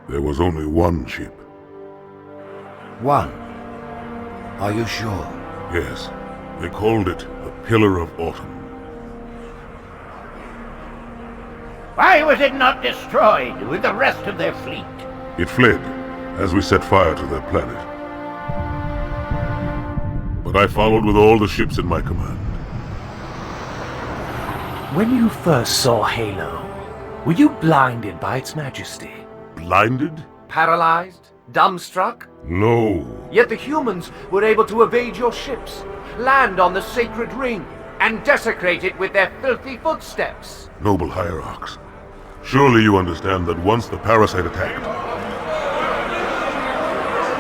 There was only one ship. One? Are you sure? Yes. They called it the Pillar of Autumn. Why was it not destroyed with the rest of their fleet? It fled as we set fire to their planet. But I followed with all the ships in my command. When you first saw Halo, were you blinded by its majesty? Blinded? Paralyzed? Dumbstruck? No. Yet the humans were able to evade your ships, land on the sacred ring, and desecrate it with their filthy footsteps. Noble Hierarchs, surely you understand that once the parasite attacked...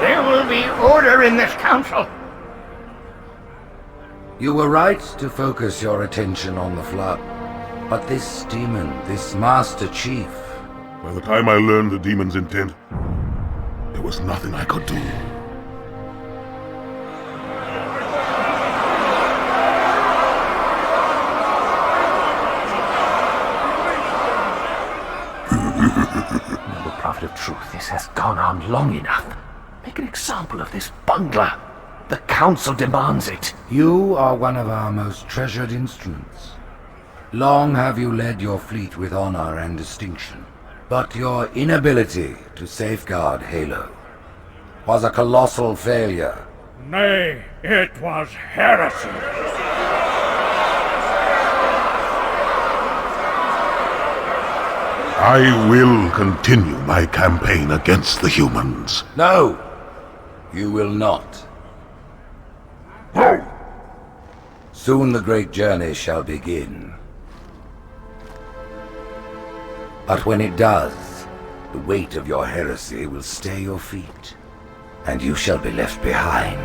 There will be order in this council. You were right to focus your attention on the Flood. But this demon, this Master Chief... By the time I learned the demon's intent, there was nothing I could do. Noble Prophet of Truth, this has gone on long enough. Make an example of this bungler. The Council demands it. You are one of our most treasured instruments. Long have you led your fleet with honor and distinction. But your inability to safeguard Halo was a colossal failure. Nay, it was heresy. I will continue my campaign against the humans. No, you will not. Soon the great journey shall begin. But when it does, the weight of your heresy will stay your feet, and you shall be left behind.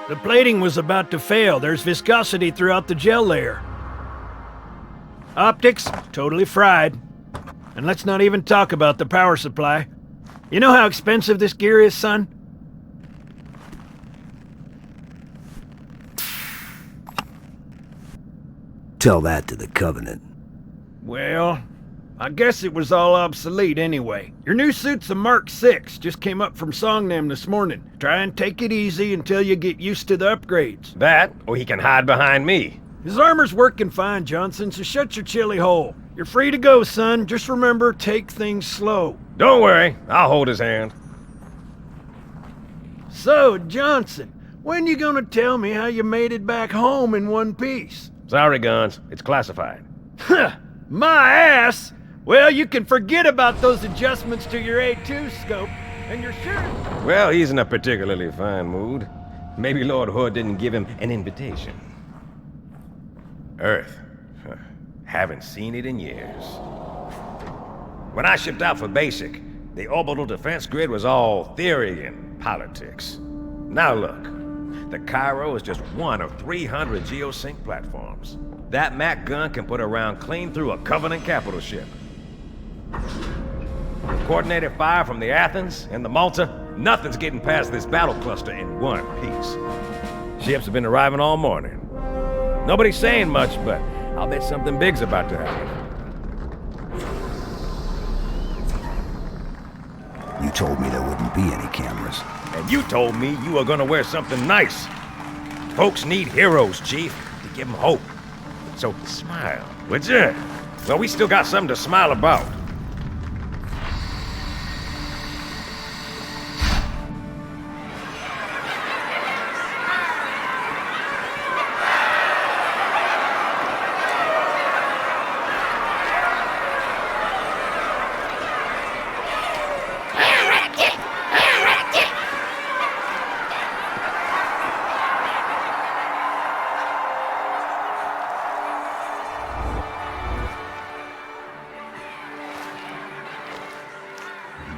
The plating was about to fail. There's viscosity throughout the gel layer. Optics, totally fried. And let's not even talk about the power supply. You know how expensive this gear is, son? Tell that to the Covenant. Well, I guess it was all obsolete anyway. Your new suit's a Mark 6, just came up from Songnam this morning. Try and take it easy until you get used to the upgrades. That, or he can hide behind me. His armor's working fine, Johnson, so shut your chilly hole. You're free to go, son. Just remember, take things slow. Don't worry, I'll hold his hand. So, Johnson, when you gonna tell me how you made it back home in one piece? Sorry, Guns, it's classified. Huh, my ass! Well, you can forget about those adjustments to your A2 scope, and you're sure... Well, he's in a particularly fine mood. Maybe Lord Hood didn't give him an invitation. Earth. Huh. Haven't seen it in years. When I shipped out for basic, the orbital defense grid was all theory and politics. Now look, the Cairo is just one of 300 geosync platforms. That Mac gun can put a round clean through a Covenant capital ship. Coordinated fire from the Athens and the Malta, nothing's getting past this battle cluster in one piece. Ships have been arriving all morning. Nobody's saying much, but I'll bet something big's about to happen. You told me there wouldn't be any cameras. And you told me you were gonna wear something nice. Folks need heroes, Chief, to give them hope. So smile, would you? Well, we still got something to smile about.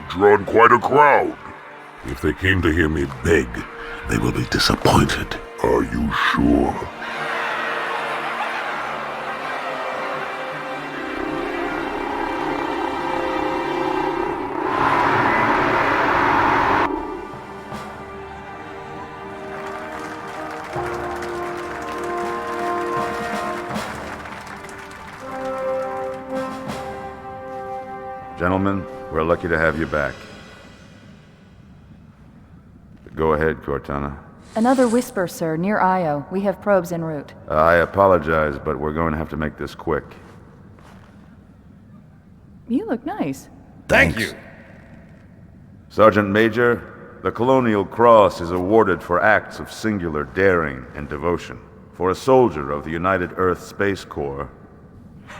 Drawn quite a crowd. If they came to hear me beg, they will be disappointed. Are you sure? Gentlemen, we're lucky to have you back. Go ahead, Cortana. Another whisper, sir, near Io. We have probes en route. I apologize, but we're going to have to make this quick. You look nice. Thank you. Sergeant Major, the Colonial Cross is awarded for acts of singular daring and devotion. For a soldier of the United Earth Space Corps.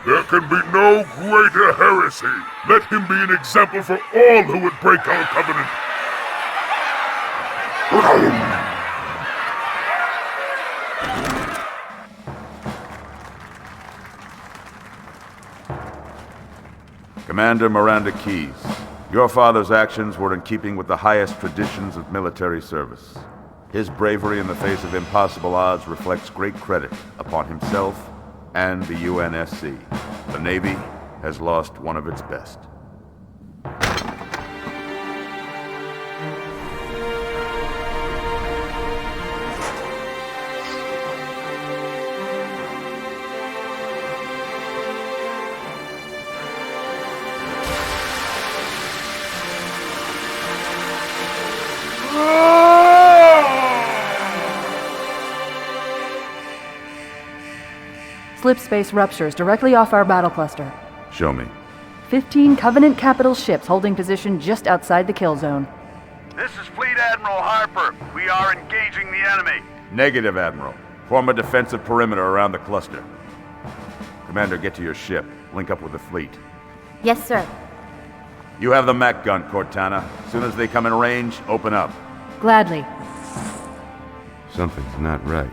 There can be no greater heresy. Let him be an example for all who would break our covenant. Commander Miranda Keyes, your father's actions were in keeping with the highest traditions of military service. His bravery in the face of impossible odds reflects great credit upon himself and the UNSC. The Navy has lost one of its best. Slip space ruptures directly off our battle cluster. Show me. 15 Covenant capital ships holding position just outside the kill zone. This is Fleet Admiral Harper. We are engaging the enemy. Negative, Admiral. Form a defensive perimeter around the cluster. Commander, get to your ship. Link up with the fleet. Yes, sir. You have the Mac gun, Cortana. As soon as they come in range, open up. Gladly. Something's not right.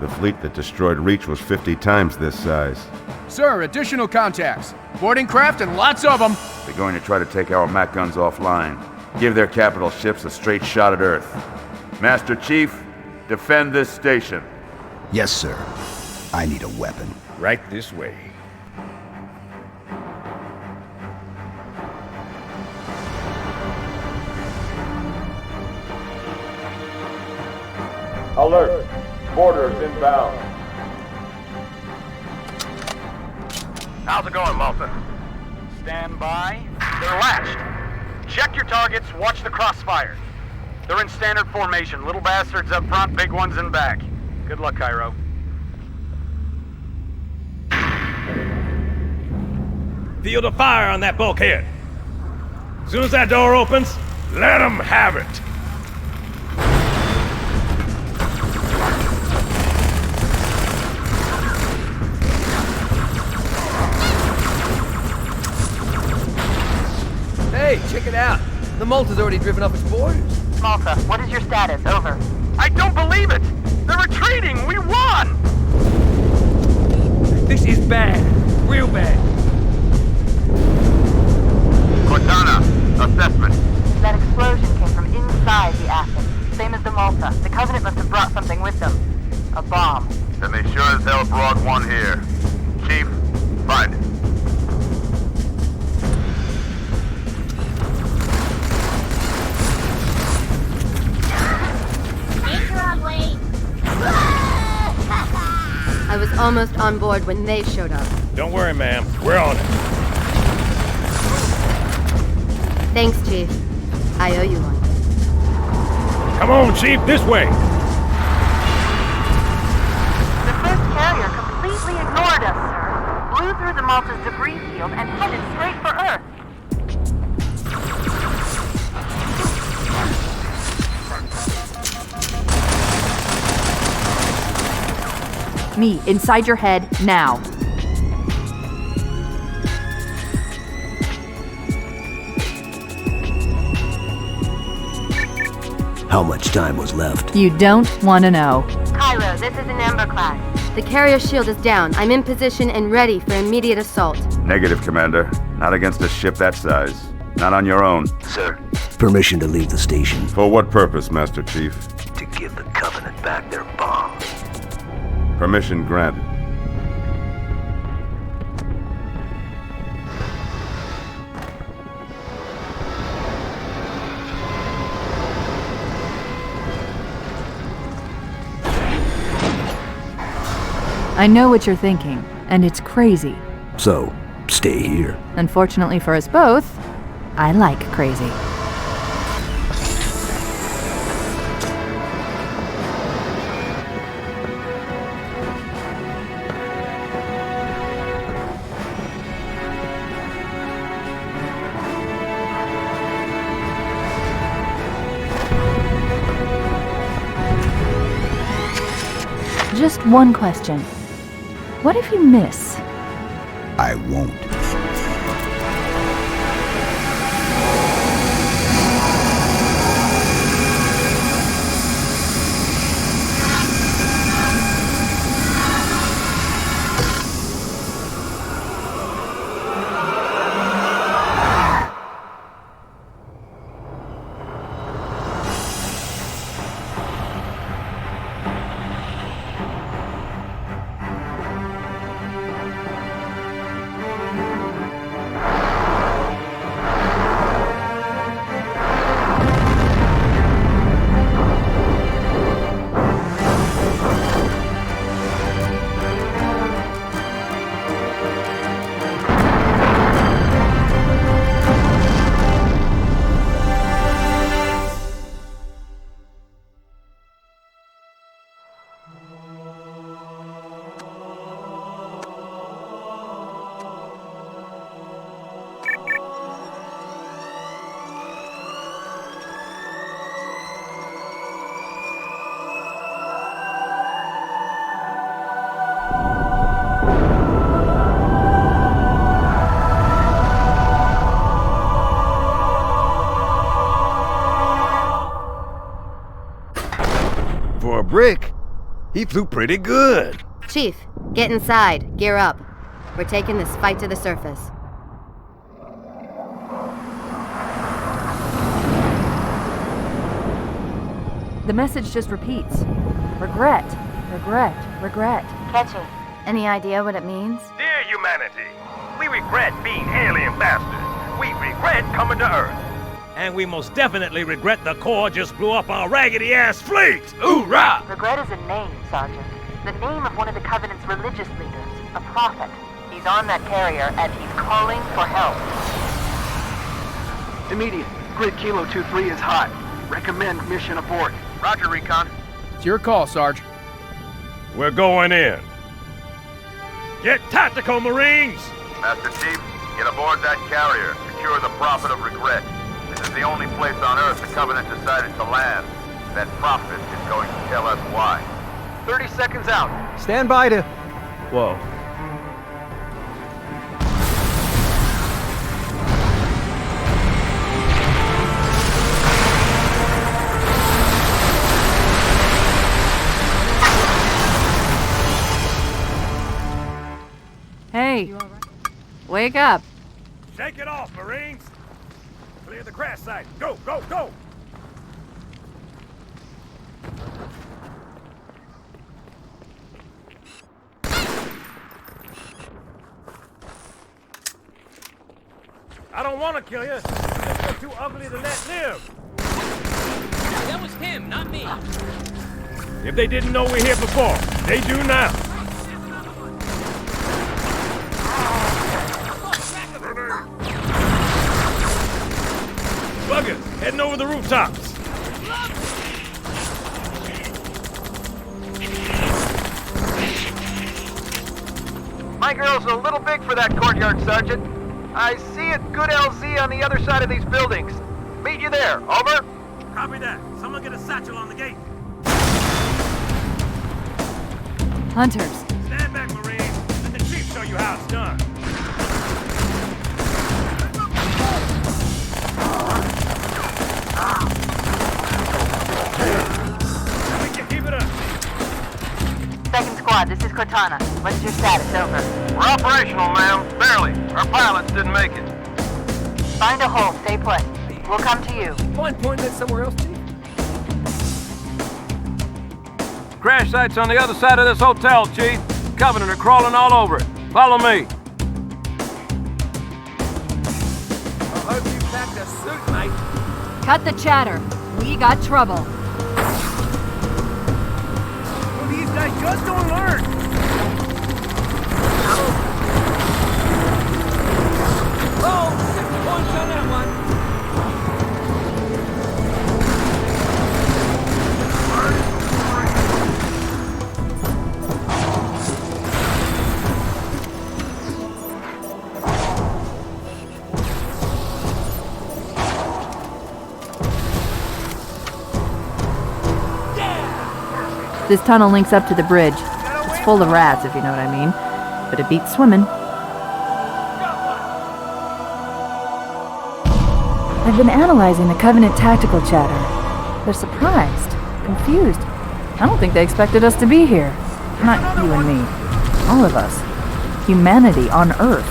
The fleet that destroyed Reach was 50 times this size. Sir, additional contacts. Boarding craft and lots of them. They're going to try to take our Mac guns offline. Give their capital ships a straight shot at Earth. Master Chief, defend this station. Yes, sir. I need a weapon. Right this way. Alert! Boarders inbound. How's it going, Malta? Stand by. They're latched. Check your targets, watch the crossfire. They're in standard formation. Little bastards up front, big ones in back. Good luck, Cairo. Field of fire on that bulkhead. As soon as that door opens, let them have it. Hey, check it out. The Malta's already driven off its boarders. Malta, what is your status? Over. I don't believe it! They're retreating! We won! This is bad. Real bad. Cortana, assessment. That explosion came from inside the Athens. Same as the Malta. The Covenant must have brought something with them. A bomb. Then they sure as hell brought one here. Chief, find it. I was almost on board when they showed up. Don't worry, ma'am. We're on it. Thanks, Chief. I owe you one. Come on, Chief, this way. The first carrier completely ignored us, sir. Blew through the Malta's debris field and headed straight for Earth. Me, inside your head, now. How much time was left? You don't want to know. Cairo, this is an Ember class. The carrier shield is down. I'm in position and ready for immediate assault. Negative, Commander. Not against a ship that size. Not on your own. Sir, permission to leave the station. For what purpose, Master Chief? To give the Covenant back their bomb. Permission granted. I know what you're thinking, and it's crazy. So, stay here. Unfortunately for us both, I like crazy. Just one question. What if you miss? I won't. For a brick, he flew pretty good. Chief, get inside. Gear up. We're taking this fight to the surface. The message just repeats. Regret, regret, regret. Catchy. Any idea what it means? Dear humanity, we regret being alien bastards. We regret coming to Earth. And we most definitely regret the Corps just blew up our raggedy-ass fleet! Hoorah! Regret is a name, Sergeant. The name of one of the Covenant's religious leaders, a prophet. He's on that carrier, and he's calling for help. Immediate. Grid Kilo 2-3 is hot. Recommend mission abort. Roger, Recon. It's your call, Sarge. We're going in. Get tactical, Marines! Master Chief, get aboard that carrier. Secure the Prophet of Regret. This is the only place on Earth the Covenant decided to land. That Prophet is going to tell us why. 30 seconds out. Stand by to... Whoa. Hey, wake up. Shake it off, Marines! Clear the crash site. Go, go, go! I don't want to kill you. You're too ugly to let live. That was him, not me. If they didn't know we're here before, they do now. Buggers, heading over the rooftops. My girl's a little big for that courtyard, Sergeant. I see a good LZ on the other side of these buildings. Meet you there. Over. Copy that. Someone get a satchel on the gate. Hunters. Stand back, Marines. Let the chief show you how it's done. Keep it up. Second squad, this is Cortana. What's your status? Over. We're operational, ma'am. Barely. Our pilots didn't make it. Find a hole. Stay put. We'll come to you. Find point that somewhere else, Chief. Crash site's on the other side of this hotel, Chief. Covenant are crawling all over it. Follow me. I hope you packed a suit, mate. Cut the chatter. We got trouble. Well, these guys just don't learn. Oh, 6 points on that one. This tunnel links up to the bridge. It's full of rats, if you know what I mean. But it beats swimming. I've been analyzing the Covenant tactical chatter. They're surprised, confused. I don't think they expected us to be here. Not you and me. All of us. Humanity on Earth.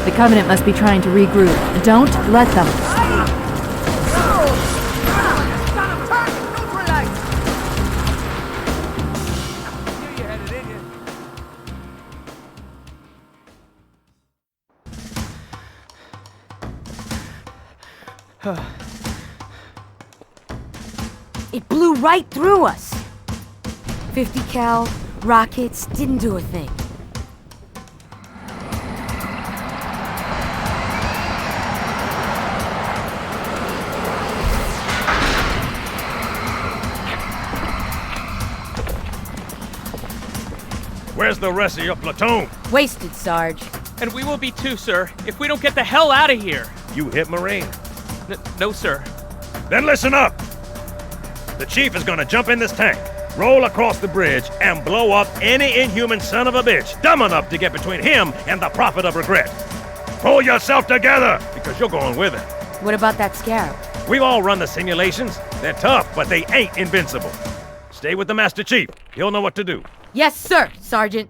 The Covenant must be trying to regroup. Don't let them. It blew right through us. 50 cal rockets didn't do a thing. Where's the rest of your platoon? Wasted, Sarge. And we will be too, sir, if we don't get the hell out of here. You hit Marine? No, sir. Then listen up! The chief is gonna jump in this tank, roll across the bridge, and blow up any inhuman son of a bitch dumb enough to get between him and the Prophet of Regret. Pull yourself together, because you're going with him. What about that scarab? We've all run the simulations. They're tough, but they ain't invincible. Stay with the Master Chief. He'll know what to do. Yes, sir, Sergeant.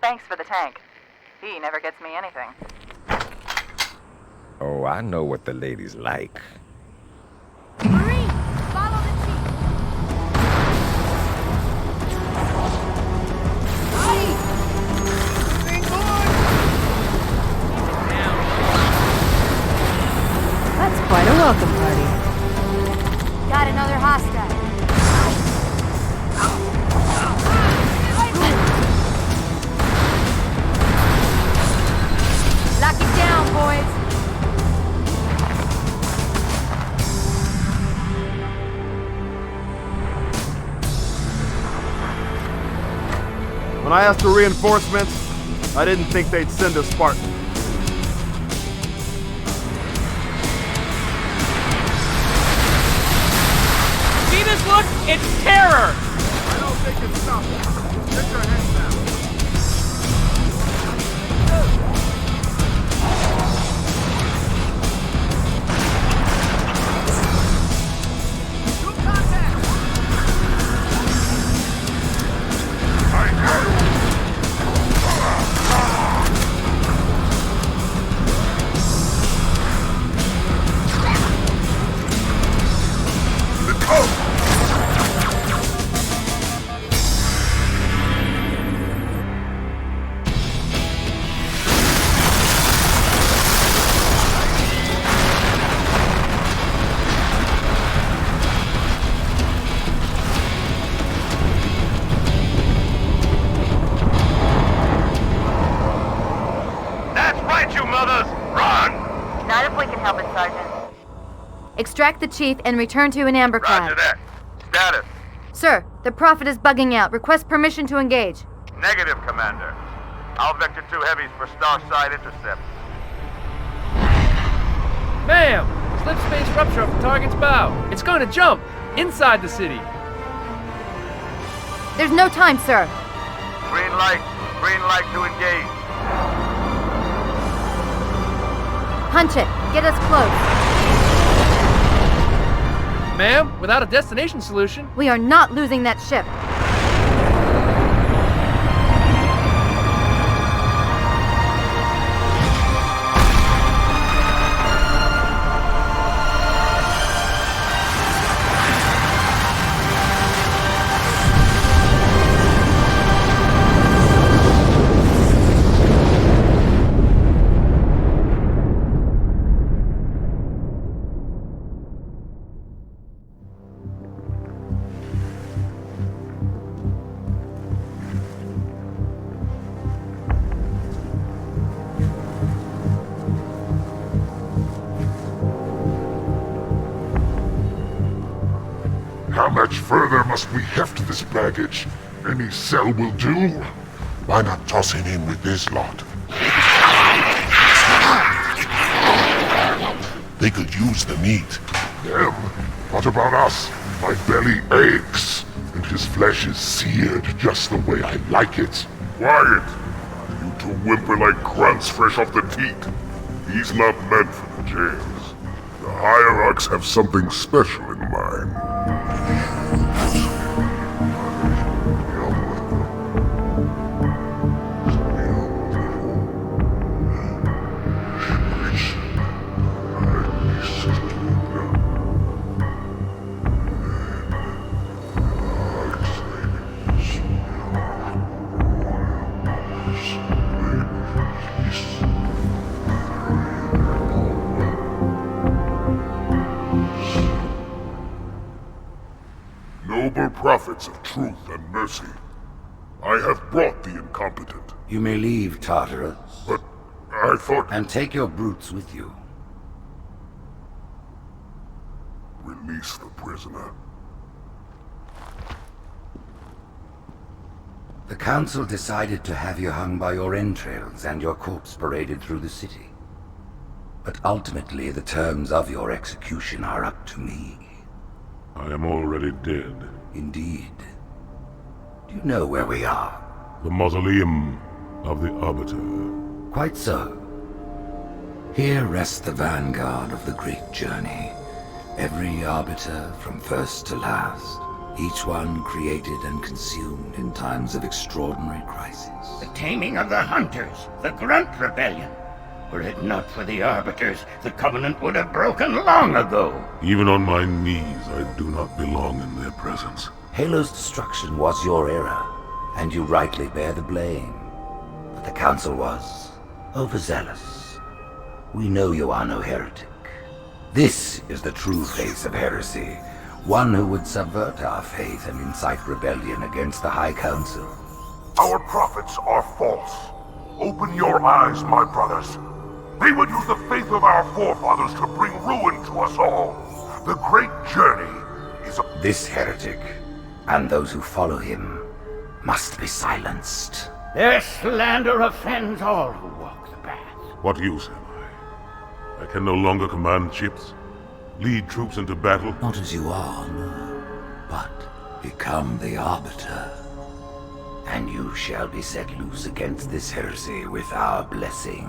Thanks for the tank. He never gets me anything. Oh, I know what the ladies like. Marine, follow the chief. That's quite a welcome party. Got another hostile. Lock it down, boys. When I asked for reinforcements, I didn't think they'd send a Spartan. See this look? It's terror! I don't think it's something. Get your hands down. Extract the chief and return to an amber clad. Roger that. Status. Sir, the Prophet is bugging out. Request permission to engage. Negative, Commander. I'll vector 2 heavies for Starside intercept. Ma'am! Slip space rupture off the target's bow. It's going to jump inside the city. There's no time, sir. Green light. Green light to engage. Punch it. Get us close. Ma'am, without a destination solution... We are not losing that ship. How much further must we heft this baggage? Any cell will do. Why not toss him in with this lot? They could use the meat. Them? What about us? My belly aches, and his flesh is seared just the way I like it. Quiet! You two whimper like grunts fresh off the teat. He's not meant for the jails. The hierarchs have something special in mind. Noble prophets of truth and mercy, I have brought the incompetent. You may leave, Tartarus. But I thought... And take your brutes with you. Release the prisoner. The council decided to have you hung by your entrails and your corpse paraded through the city. But ultimately, the terms of your execution are up to me. I am already dead. Indeed. Do you know where we are? The mausoleum of the Arbiter. Quite so. Here rests the vanguard of the great journey. Every Arbiter from first to last. Each one created and consumed in times of extraordinary crisis. The taming of the Hunters, the Grunt Rebellion. Were it not for the Arbiters, the Covenant would have broken long ago. Even on my knees, I do not belong in their presence. Halo's destruction was your error, and you rightly bear the blame. But the Council was overzealous. We know you are no heretic. This is the true face of heresy, one who would subvert our faith and incite rebellion against the High Council. Our prophets are false. Open your eyes, my brothers. They would use the faith of our forefathers to bring ruin to us all. The great journey is a... This heretic, and those who follow him, must be silenced. Their slander offends all who walk the path. What use am I? I can no longer command ships, lead troops into battle. Not as you are, no, but become the Arbiter. And you shall be set loose against this heresy with our blessing.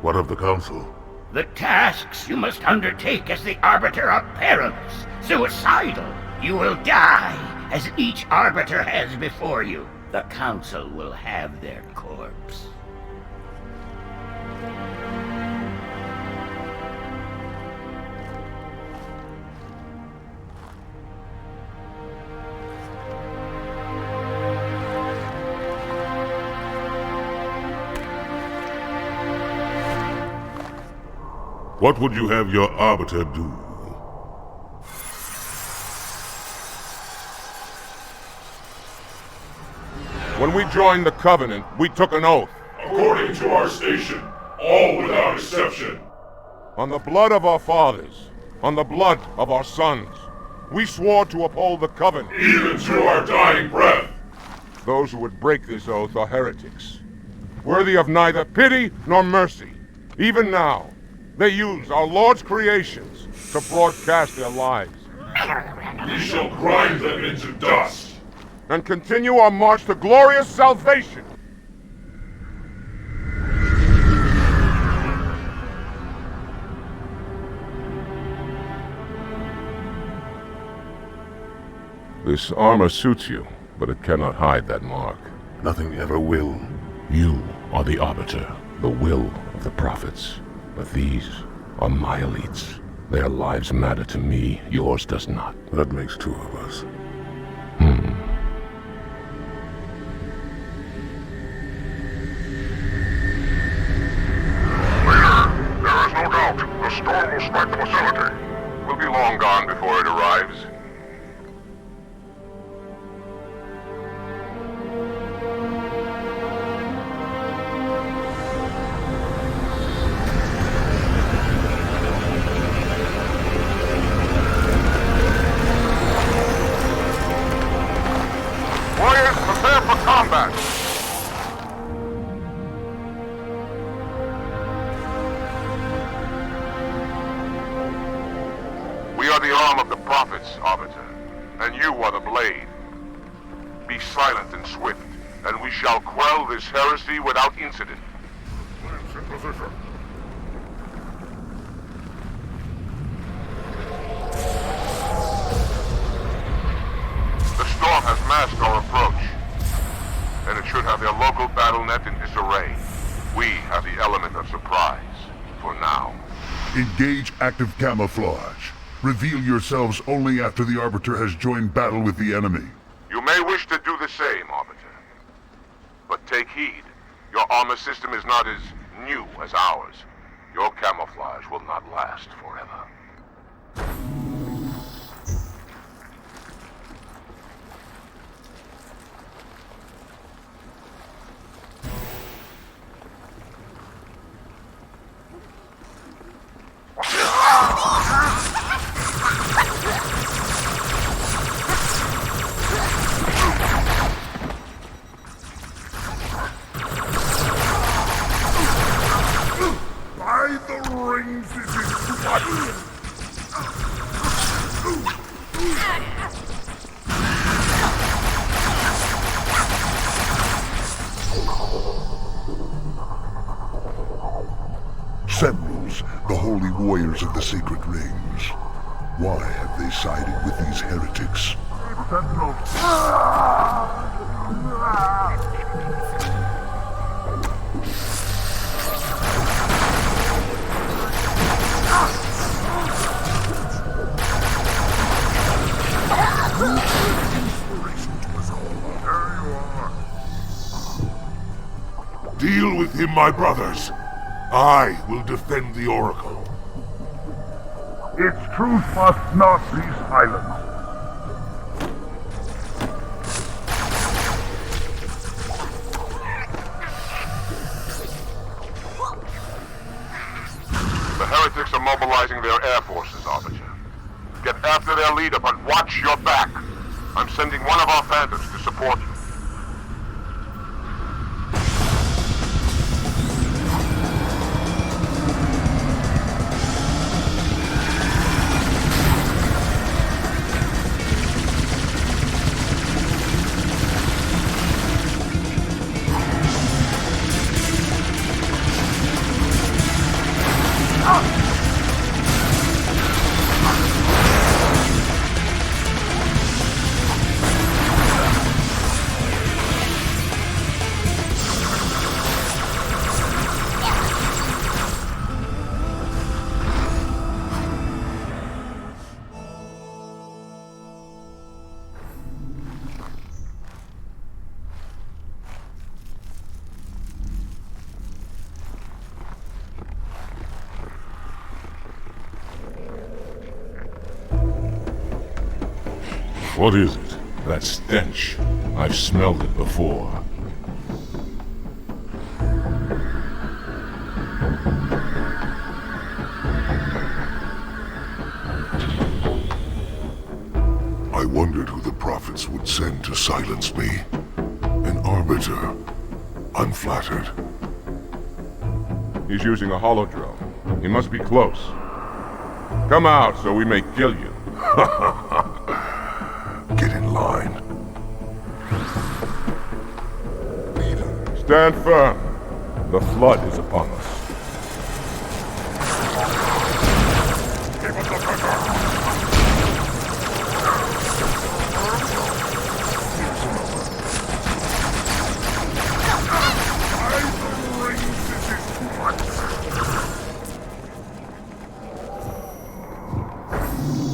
What of the Council? The tasks you must undertake as the Arbiter are perilous, suicidal. You will die, as each Arbiter has before you. The Council will have their corpse. What would you have your Arbiter do? When we joined the Covenant, we took an oath. According to our station, all without exception. On the blood of our fathers, on the blood of our sons, we swore to uphold the Covenant. Even to our dying breath. Those who would break this oath are heretics, worthy of neither pity nor mercy. Even now, they use our Lord's creations to broadcast their lies. We shall grind them into dust. And continue our march to glorious salvation. This armor suits you, but it cannot hide that mark. Nothing ever will. You are the Arbiter, the will of the prophets. But these are my elites. Their lives matter to me, yours does not. That makes two of us. There is no doubt the storm will strike the facility. We'll be long gone before it arrives. Warriors, prepare for combat! We are the arm of the prophets, Arbiter, and you are the blade. Be silent and swift, and we shall quell this heresy without incident. The storm has masked our approach, and it should have their local battle net in disarray. We have the element of surprise, for now. Engage active camouflage. Reveal yourselves only after the Arbiter has joined battle with the enemy. You may wish to do the same, Arbiter. But take heed. Your armor system is not as new as ours. Your camouflage will not last forever. By the rings, it is blood! Sentinels, the holy warriors of the sacred rings. Why have they sided with these heretics? Deal with him, my brothers. I will defend the Oracle. Its truth must not be silenced. The heretics are mobilizing their air forces, Arbiter. Get after their leader, but watch your back. I'm sending one of our phantoms to support you. What is it? That stench. I've smelled it before. I wondered who the prophets would send to silence me. An Arbiter. I'm flattered. He's using a holodrome. He must be close. Come out so we may kill you. Get in line. Stand firm. The flood is upon us.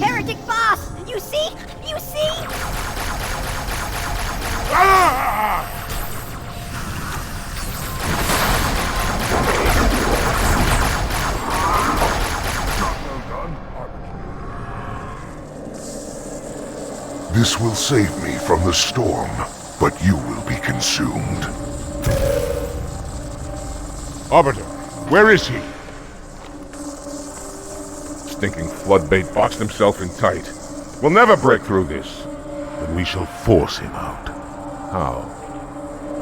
Heretic boss! You see? You see? This will save me from the storm, but you will be consumed. Arbiter, where is he? Stinking floodbait boxed himself in tight. We'll never break through this. Then we shall force him out. How?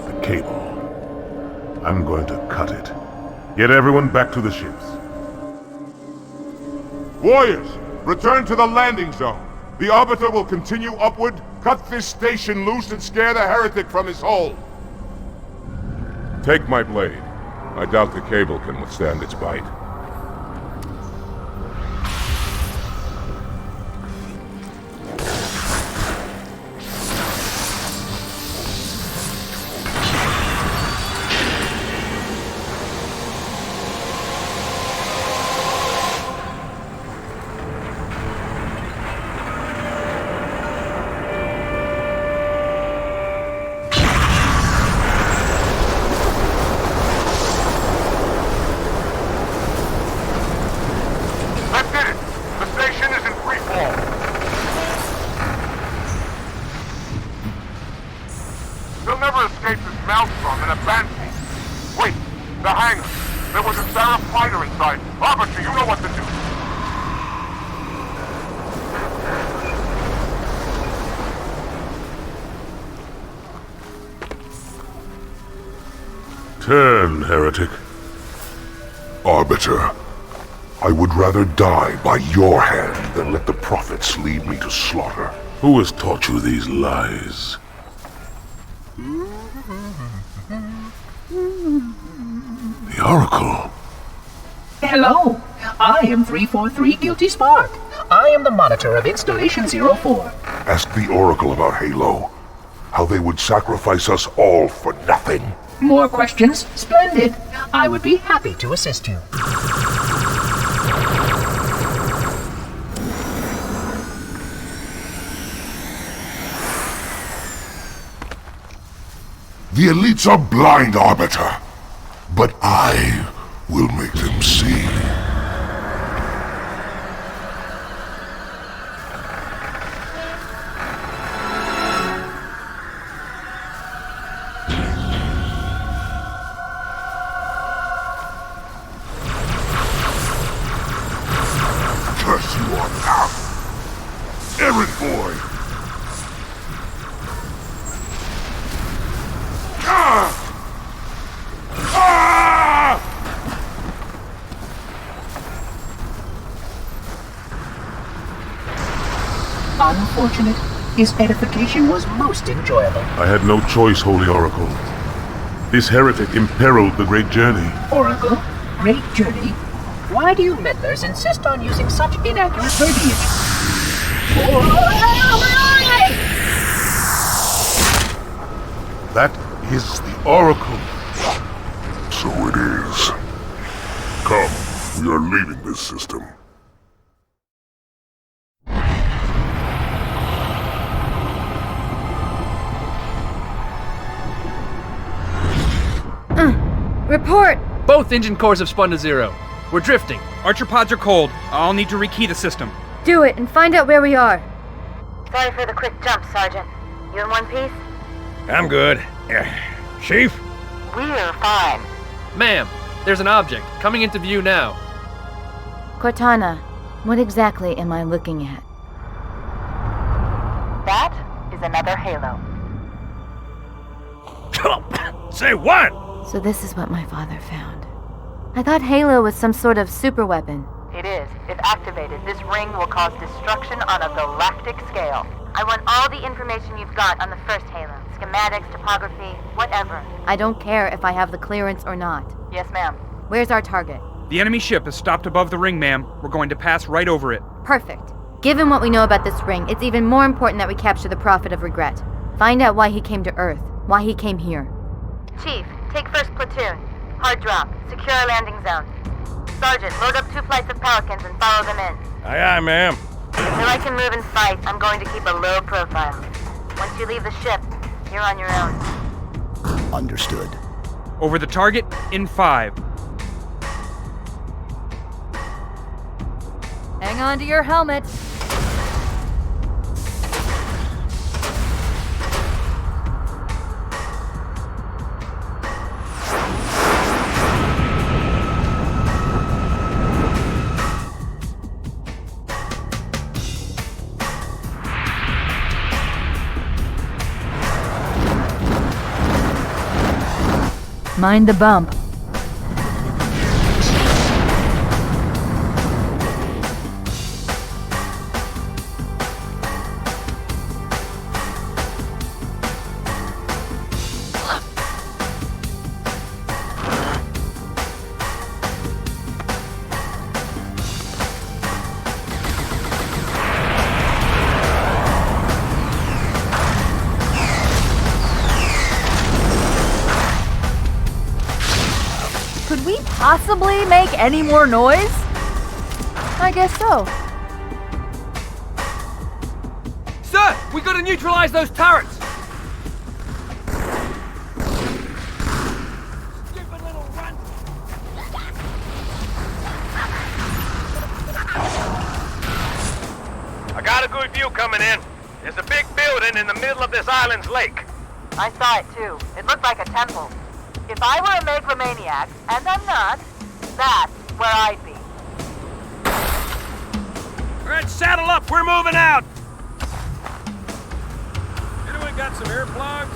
The cable. I'm going to cut it. Get everyone back to the ships. Warriors, return to the landing zone. The Arbiter will continue upward, cut this station loose, and scare the heretic from his hole. Take my blade. I doubt the cable can withstand its bite. Turn, heretic. Arbiter, I would rather die by your hand than let the prophets lead me to slaughter. Who has taught you these lies? The Oracle. Hello, I am 343 Guilty Spark. I am the monitor of Installation 04. Ask the Oracle about Halo. How they would sacrifice us all for nothing. More questions? Splendid. I would be happy to assist you. The elites are blind, Arbiter. But I will make them see. Curse you on now. Errand boy! Unfortunate. His edification was most enjoyable. I had no choice, Holy Oracle. This heretic imperiled the great journey. Oracle, great journey. Why do you meddlers insist on using such inaccurate verbiage? That is the Oracle. So it is. Come, we are leaving this system. Report! Both engine cores have spun to zero. We're drifting. Archer pods are cold. I'll need to rekey the system. Do it and find out where we are. Sorry for the quick jump, Sergeant. You in one piece? I'm good. Chief? We're fine. Ma'am, there's an object coming into view now. Cortana, what exactly am I looking at? That is another Halo. Say what? So this is what my father found. I thought Halo was some sort of super weapon. It is. If activated, this ring will cause destruction on a galactic scale. I want all the information you've got on the first Halo. Schematics, topography, whatever. I don't care if I have the clearance or not. Yes, ma'am. Where's our target? The enemy ship has stopped above the ring, ma'am. We're going to pass right over it. Perfect. Given what we know about this ring, it's even more important that we capture the Prophet of Regret. Find out why he came to Earth, why he came here. Chief, take first platoon. Hard drop. Secure our landing zone. Sergeant, load up 2 flights of Pelicans and follow them in. Aye, aye, ma'am. Until I can move and fight, I'm going to keep a low profile. Once you leave the ship, you're on your own. Understood. Over the target in 5. Hang on to your helmet. Mind the bump. Could we possibly make any more noise? I guess so. Sir, we gotta neutralize those turrets! I got a good view coming in. There's a big building in the middle of this island's lake. I saw it too. It looked like a temple. If I were a megalomaniac, and I'm not, that's where I'd be. Alright, saddle up, we're moving out! Anyone got some earplugs?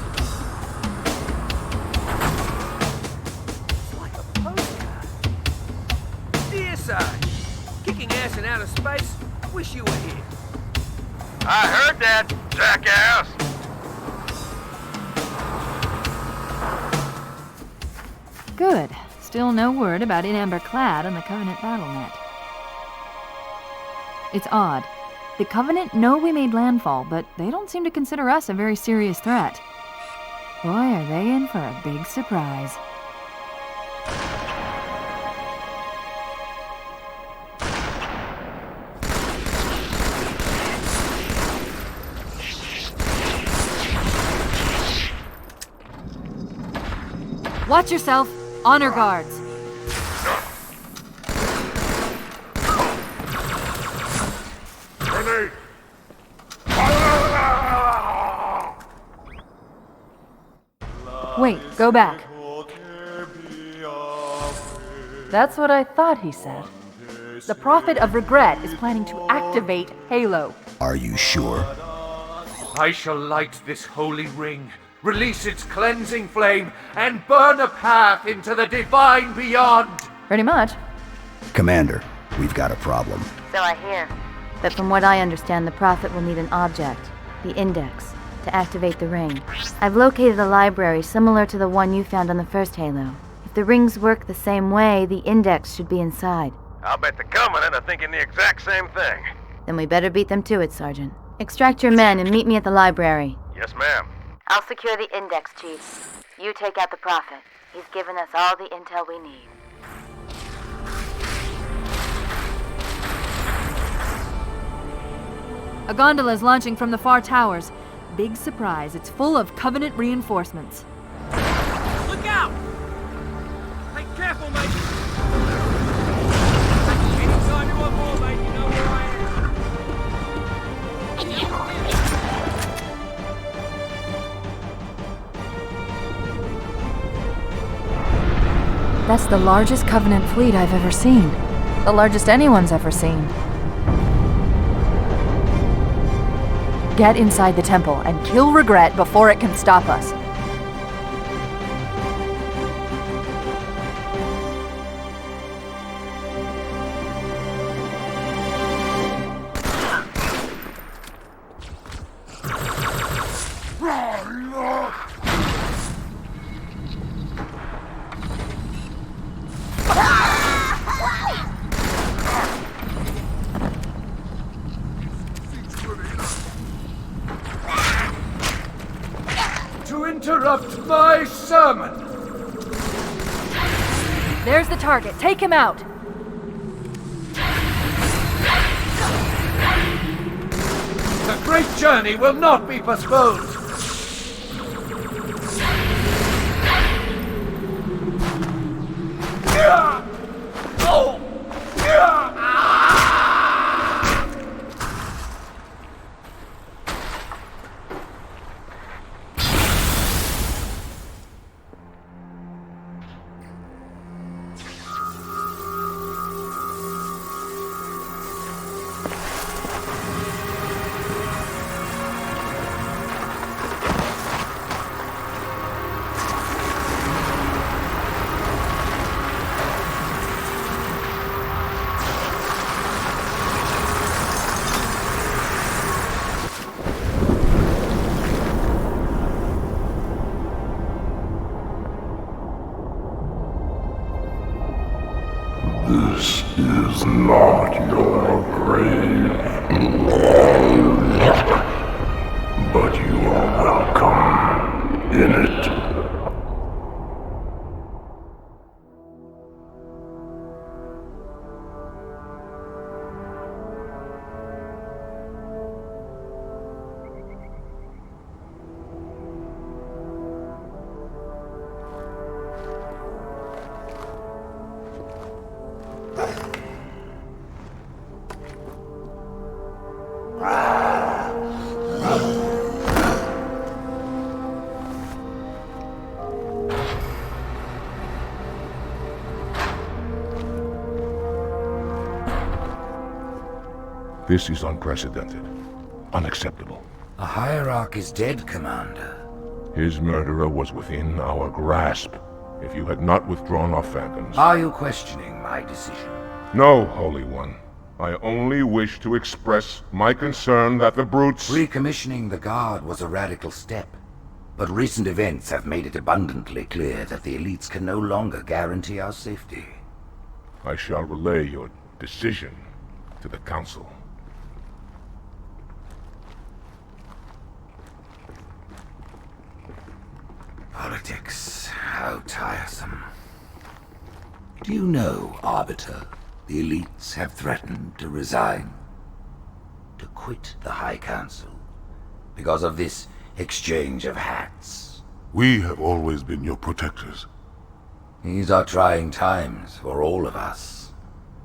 Like a postcard. Dear sir, kicking ass in outer space, wish you were here. I heard that, jackass! Good. Still no word about In Amber Clad on the Covenant BattleNet. It's odd. The Covenant know we made landfall, but they don't seem to consider us a very serious threat. Boy, are they in for a big surprise. Watch yourself. Honor guards. Grenade! Wait, go back. That's what I thought he said. The Prophet of Regret is planning to activate Halo. Are you sure? I shall light this holy ring, release its cleansing flame, and burn a path into the divine beyond. Pretty much. Commander, we've got a problem. So I hear. But from what I understand, the Prophet will need an object, the Index, to activate the ring. I've located a library similar to the one you found on the first Halo. If the rings work the same way, the Index should be inside. I'll bet the Covenant are thinking the exact same thing. Then we better beat them to it, Sergeant. Extract your men and meet me at the library. Yes, ma'am. I'll secure the Index, Chief. You take out the Prophet. He's given us all the intel we need. A gondola is launching from the far towers. Big surprise, it's full of Covenant reinforcements. Look out! Hey, careful, mate! Anytime you're on board, mate, you know where I That's the largest Covenant fleet I've ever seen. The largest anyone's ever seen. Get inside the temple and kill Regret before it can stop us. To interrupt my sermon! There's the target. Take him out. The great journey will not be postponed! This is not your grave. But you are welcome in it. This is unprecedented. Unacceptable. A hierarch is dead, Commander. His murderer was within our grasp. If you had not withdrawn our phantoms... Are you questioning my decision? No, Holy One. I only wish to express my concern that the brutes... Recommissioning the Guard was a radical step. But recent events have made it abundantly clear that the elites can no longer guarantee our safety. I shall relay your decision to the Council. Politics, how tiresome. Do you know, Arbiter, the elites have threatened to resign? To quit the High Council because of this exchange of hats. We have always been your protectors. These are trying times for all of us.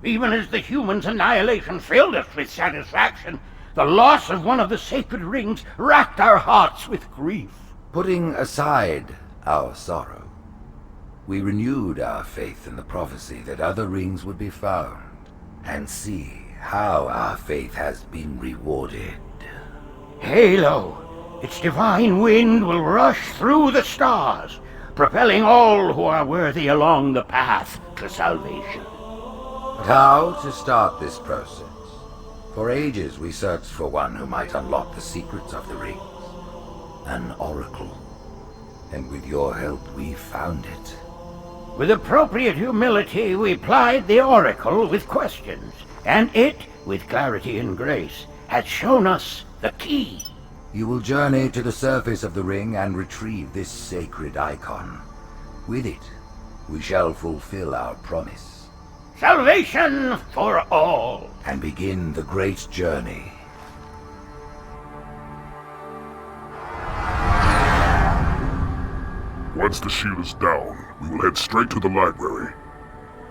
Even as the humans' annihilation filled us with satisfaction, the loss of one of the sacred rings racked our hearts with grief. Putting aside our sorrow, we renewed our faith in the prophecy that other rings would be found, and see how our faith has been rewarded. Halo, its divine wind will rush through the stars, propelling all who are worthy along the path to salvation. But how to start this process? For ages we searched for one who might unlock the secrets of the rings. An oracle. And with your help we found it. With appropriate humility we plied the oracle with questions, and it, with clarity and grace, has shown us the key. You will journey to the surface of the ring and retrieve this sacred icon. With it, we shall fulfill our promise. Salvation for all. And begin the great journey. Once the shield is down, we will head straight to the library.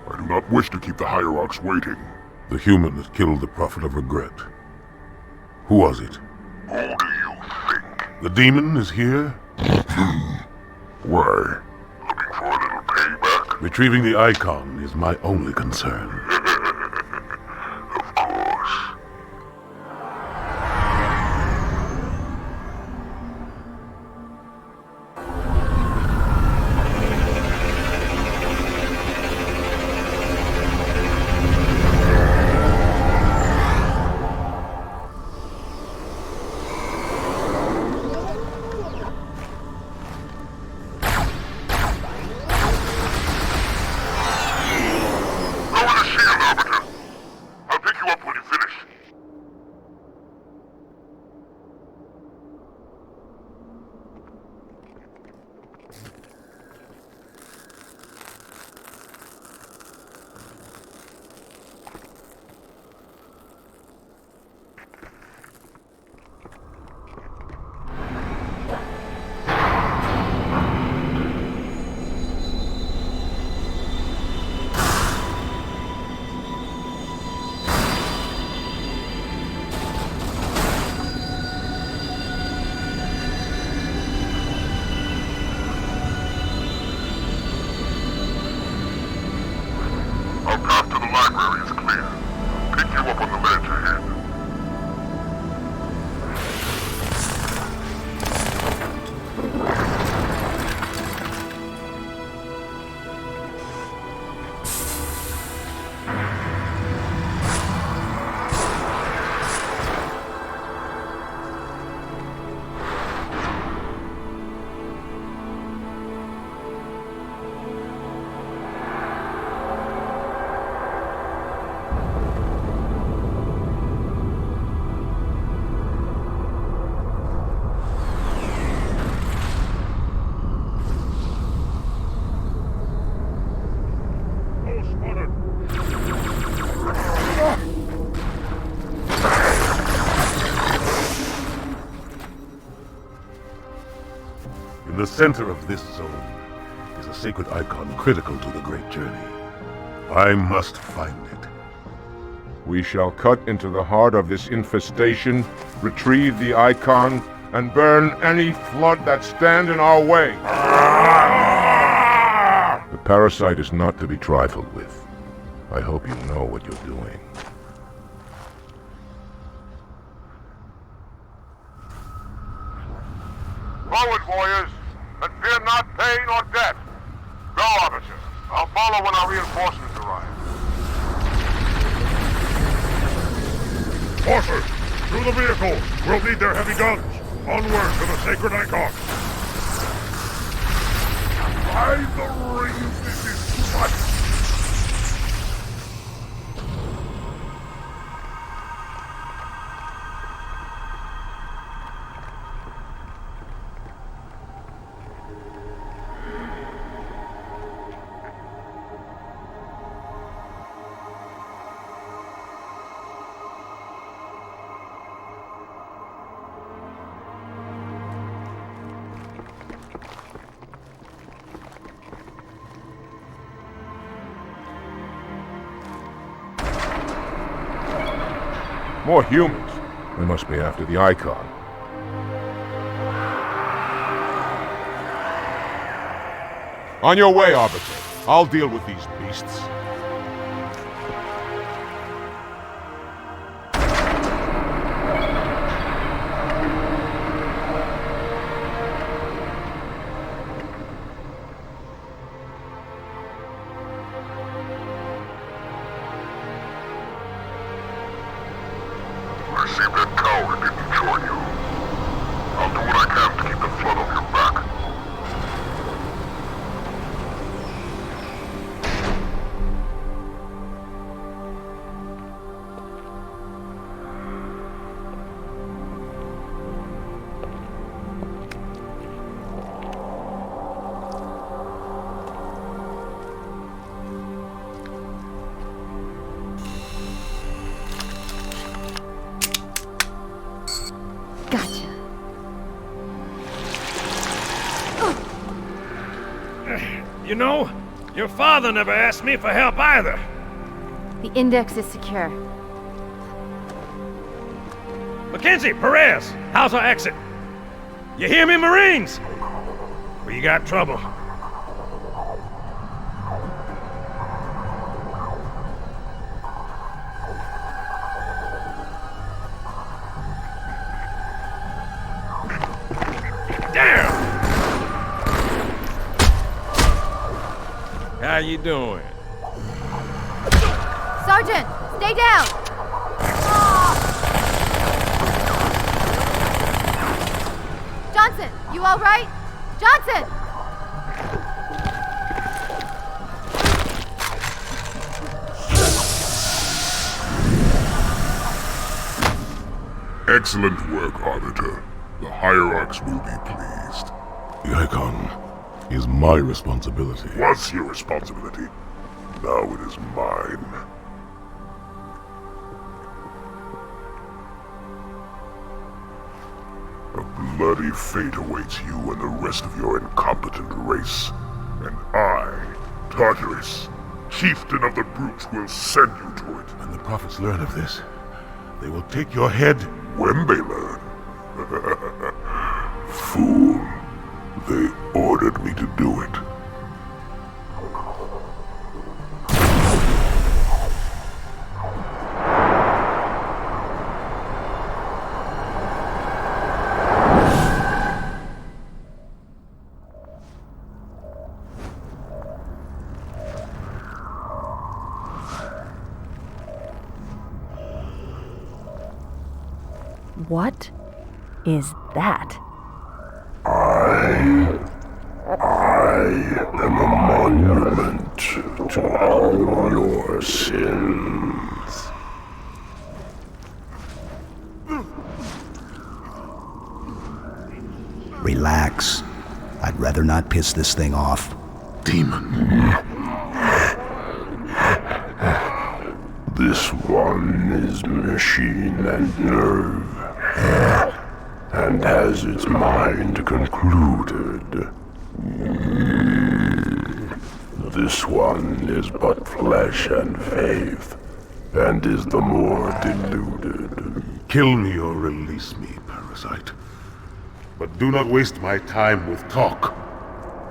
I do not wish to keep the hierarchs waiting. The human that killed the Prophet of Regret. Who was it? Who do you think? The demon is here? Why? Looking for a little payback? Retrieving the icon is my only concern. Of course. the center of this zone is a sacred icon critical to the great journey. I must find it. We shall cut into the heart of this infestation, retrieve the icon, and burn any flood that stand in our way. The parasite is not to be trifled with. I hope you know what you're doing. Forward, warriors, and fear not pain or death. Go, Arbiter. I'll follow when our reinforcements arrive. Horses, through the vehicles. We'll need their heavy guns. Onward to the sacred icon. By the rings, this is too much. More humans. They must be after the icon. On your way, Arbiter. I'll deal with these beasts. I see that coward didn't join you. I'll do what I can to keep the flood off your back. Gotcha. You know, your father never asked me for help either. The index is secure. Mackenzie, Perez, how's our exit? You hear me, Marines? We got trouble. Damn! How you doing? Sergeant, stay down! Johnson, you all right? Johnson! Excellent work, Arbiter. The Hierarchs will be pleased. The icon is my responsibility. Was your responsibility. Now it is mine. A bloody fate awaits you and the rest of your incompetent race. And I, Tartarus, chieftain of the brutes, will send you to it. When the prophets learn of this, they will take your head when they learn. Fool. They ordered me to do it. What is that? I am a monument to all your sins. Relax. I'd rather not piss this thing off. Demon. This one is machine and nerve. and has its mind concluded. This one is but flesh and faith, and is the more deluded. Kill me or release me, parasite. But do not waste my time with talk.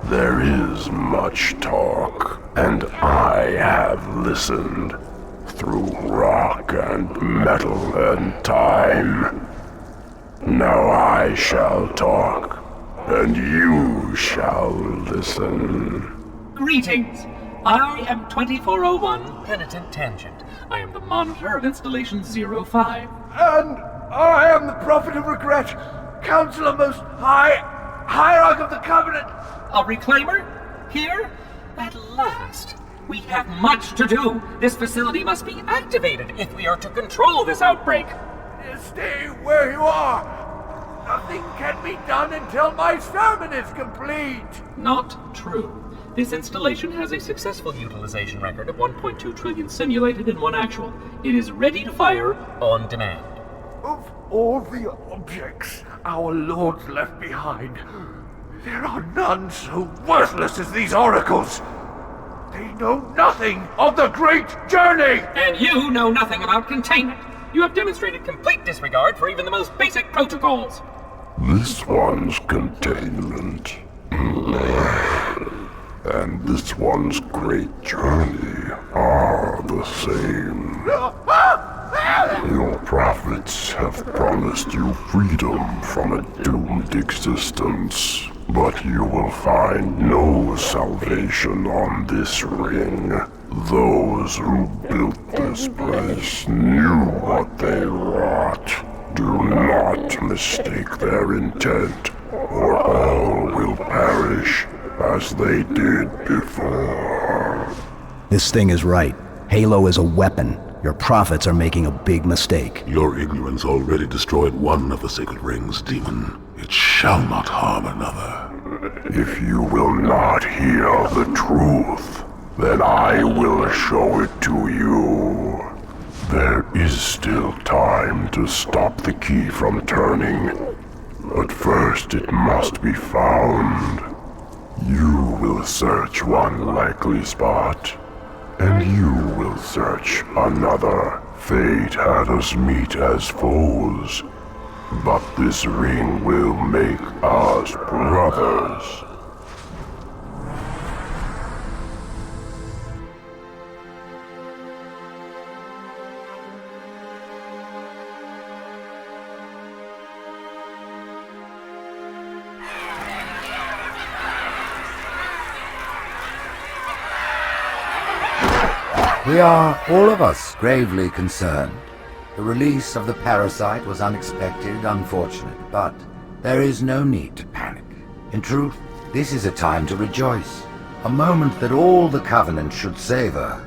There is much talk, and I have listened through rock and metal and time. Now I shall talk, and you shall listen. Greetings. I am 2401 Penitent Tangent. I am the monitor of Installation 05. And I am the Prophet of Regret, Counselor Most Hierarch of the Covenant. A reclaimer? Here? At last. We have much to do. This facility must be activated if we are to control this outbreak. Stay where you are. Nothing can be done until my sermon is complete. Not true. This installation has a successful utilization record of 1.2 trillion simulated and 1 actual. It is ready to fire on demand. Of all the objects our lords left behind, there are none so worthless as these oracles. They know nothing of the great journey! And you know nothing about containment. You have demonstrated complete disregard for even the most basic protocols. This one's containment. And this one's great journey are the same. Your prophets have promised you freedom from a doomed existence, but you will find no salvation on this ring. Those who built this place knew what they wrought. Do not mistake their intent, or all will perish as they did before. This thing is right. Halo is a weapon. Your prophets are making a big mistake. Your ignorance already destroyed one of the sacred rings, demon. It shall not harm another. If you will not hear the truth, then I will show it to you. There is still time to stop the key from turning, but first it must be found. You will search one likely spot, and you will search another. Fate had us meet as foes, but this ring will make us brothers. We are, all of us, gravely concerned. The release of the parasite was unexpected, unfortunate, but there is no need to panic. In truth, this is a time to rejoice, a moment that all the Covenant should savor.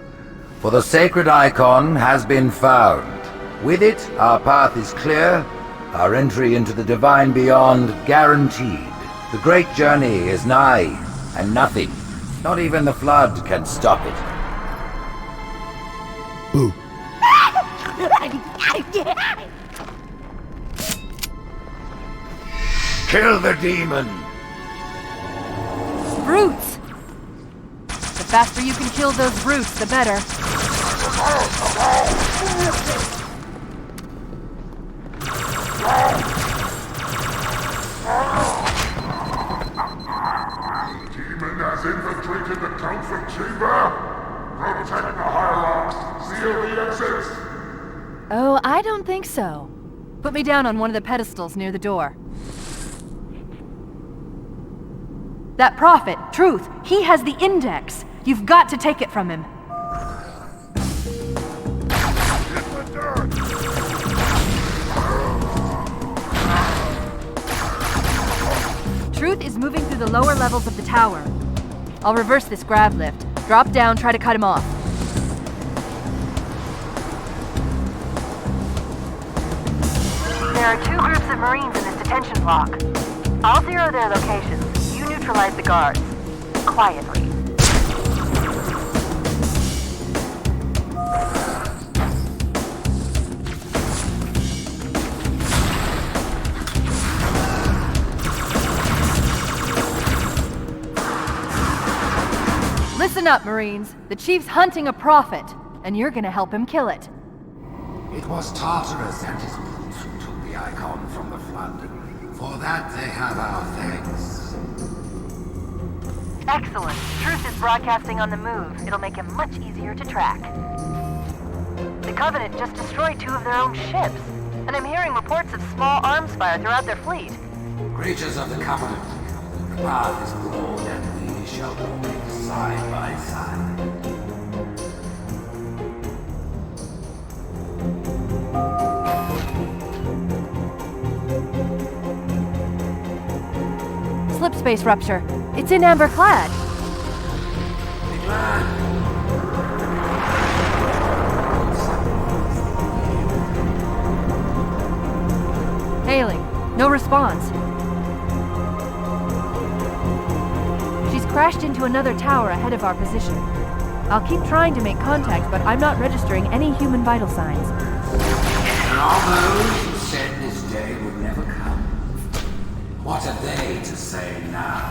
For the sacred icon has been found. With it, our path is clear, our entry into the divine beyond guaranteed. The great journey is nigh, and nothing, not even the flood, can stop it. Boo. Kill the demon! Brutes! The faster you can kill those brutes, the better. Demon has infiltrated the council chamber. Protect the hierarchs. Seal the exits. Oh, I don't think so. Put me down on one of the pedestals near the door. That prophet, Truth, he has the index. You've got to take it from him. Truth is moving through the lower levels of the tower. I'll reverse this grav lift. Drop down, try to cut him off. There are 2 groups of Marines in this detention block. I'll zero their locations. You neutralize the guards. Quietly. Listen up, Marines. The Chief's hunting a prophet, and you're gonna help him kill it. It was Tartarus and his brutes who took the icon from the flood. For that they have our thanks. Excellent. Truth is broadcasting on the move. It'll make him much easier to track. The Covenant just destroyed 2 of their own ships, and I'm hearing reports of small arms fire throughout their fleet. Creatures of the Covenant, the path is broad and we shall walk it side by side. Slip space rupture. It's in Amber Clad. Hailing. No response. She's crashed into another tower ahead of our position. I'll keep trying to make contact, but I'm not registering any human vital signs. There are those who said this day would never come. What are they to say now?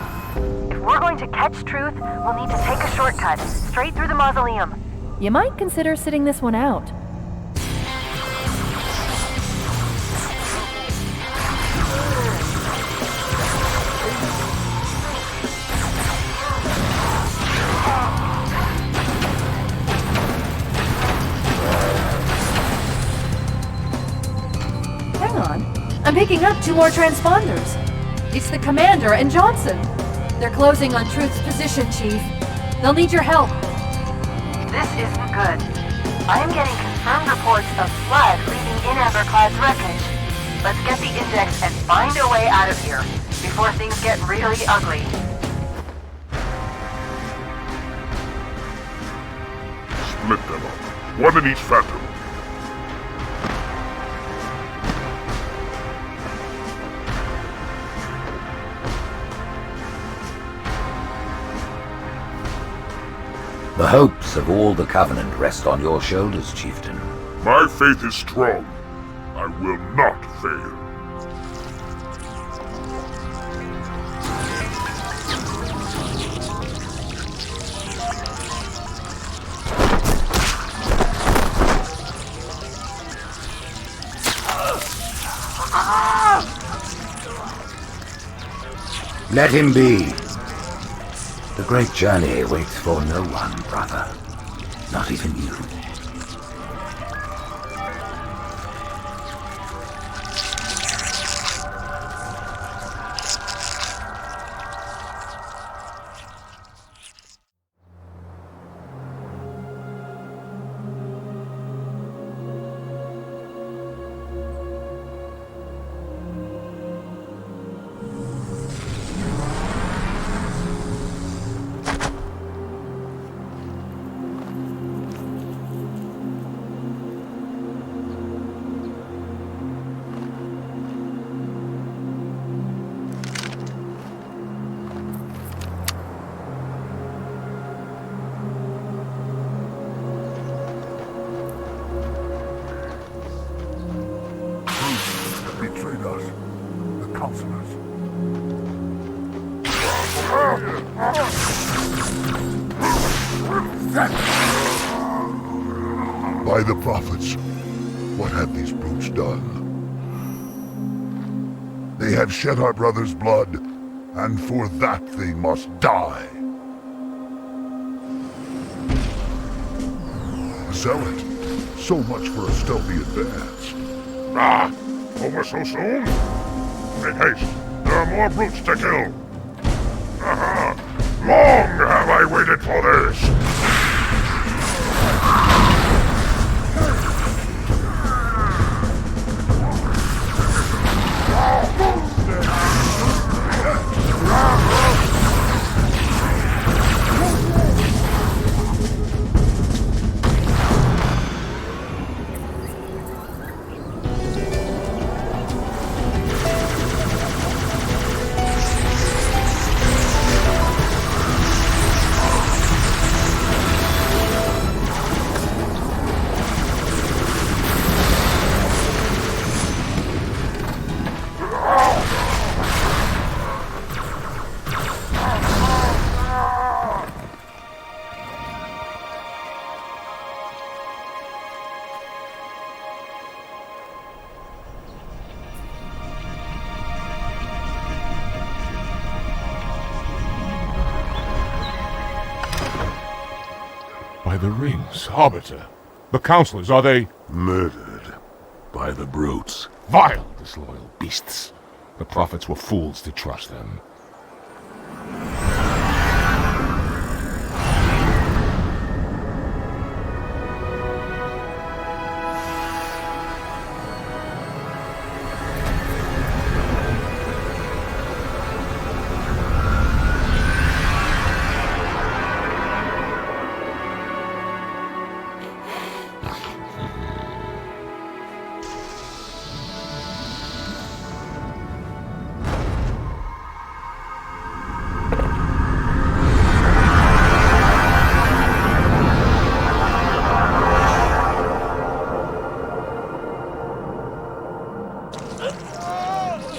If we're going to catch Truth, we'll need to take a shortcut, straight through the mausoleum. You might consider sitting this one out. Hang on. I'm picking up 2 more transponders. It's the Commander and Johnson. They're closing on Truth's position, Chief. They'll need your help. This isn't good. I am getting confirmed reports of flood leaving in Amberclad's wreckage. Let's get the index and find a way out of here before things get really ugly. Split them up. One in each phantom. The hopes of all the Covenant rest on your shoulders, Chieftain. My faith is strong. I will not fail. Let him be. The great journey waits for no one, brother. Not even you. Betrayed us. The counselors. By the prophets, what have these brutes done? They have shed our brother's blood, and for that they must die. Zealot, so much for a stealthy advance. Ah, over so soon? Make haste, there are more brutes to kill. Aha, long have I waited for this. by the rings, Arbiter. The counselors, are they... Murdered by the brutes. Vile, disloyal beasts. The prophets were fools to trust them.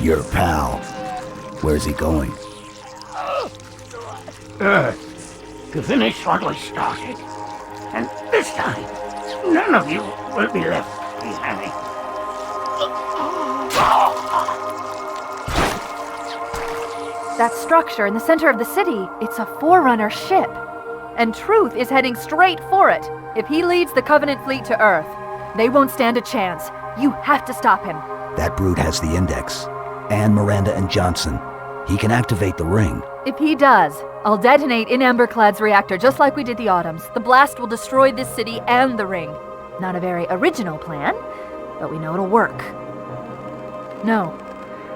Your pal. Where's he going? Earth, to finish what we started. And this time, none of you will be left behind. That structure in the center of the city, it's a Forerunner ship. And Truth is heading straight for it. If he leads the Covenant fleet to Earth, they won't stand a chance. You have to stop him. That brute has the Index. And Miranda and Johnson. He can activate the ring. If he does, I'll detonate in Emberclad's reactor just like we did the Autumns. The blast will destroy this city and the ring. Not a very original plan, but we know it'll work. No,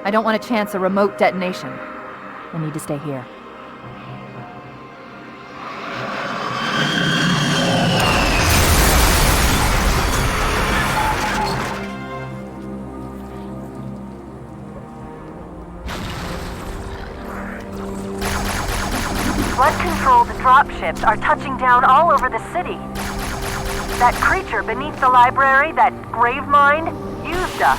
I don't want to chance a remote detonation. I need to stay here. Blood-controlled dropships are touching down all over the city. That creature beneath the library, that grave mind, used us.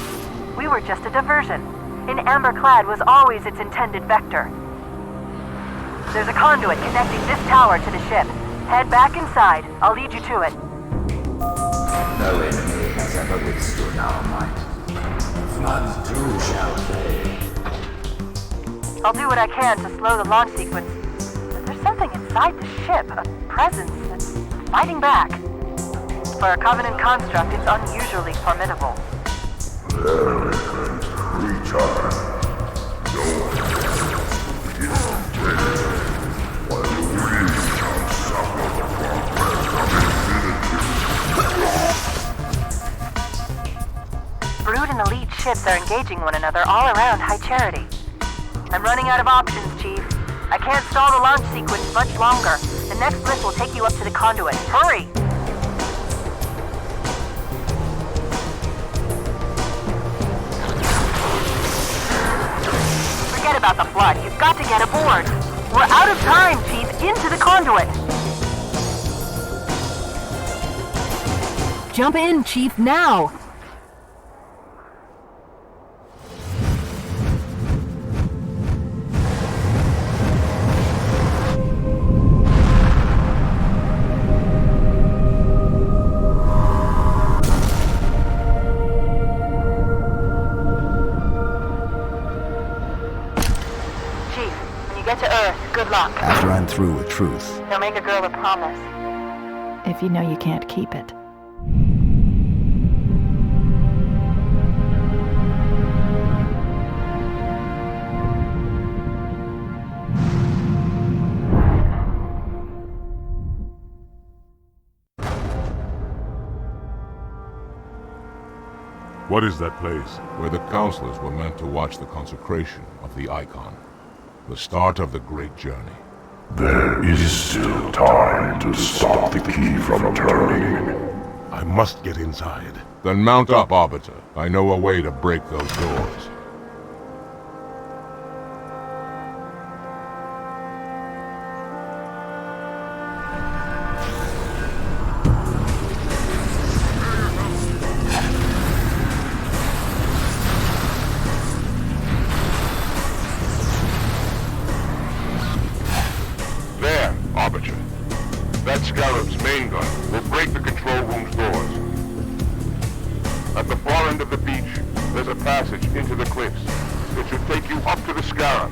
We were just a diversion. In Emberclad was always its intended vector. There's a conduit connecting this tower to the ship. Head back inside. I'll lead you to it. No enemy has ever withstood our might. Flood too shall fade. I'll do what I can to slow the launch sequence. But there's something inside the ship, a presence that's fighting back. For a Covenant construct, it's unusually formidable. Arrogant creature. No one is dead, while we shall suffer the progress of infinity. Brood and the lead ships are engaging one another all around High Charity. I'm running out of options, Chief. I can't stall the launch sequence much longer. The next lift will take you up to the conduit. Hurry! Forget about the flood. You've got to get aboard. We're out of time, Chief. Into the conduit. Jump in, Chief, now! After I'm through with Truth. Don't make a girl a promise. If you know you can't keep it. What is that place? Where the counselors were meant to watch the consecration of the Icon. The start of the great journey. There is still time to stop the key from turning. I must get inside. Then mount up, Arbiter. I know a way to break those doors. That Scarab's main gun will break the control room's doors. At the far end of the beach, there's a passage into the cliffs. It should take you up to the Scarab.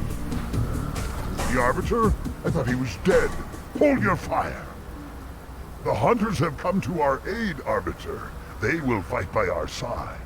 The Arbiter? I thought he was dead. Hold your fire. The hunters have come to our aid, Arbiter. They will fight by our side.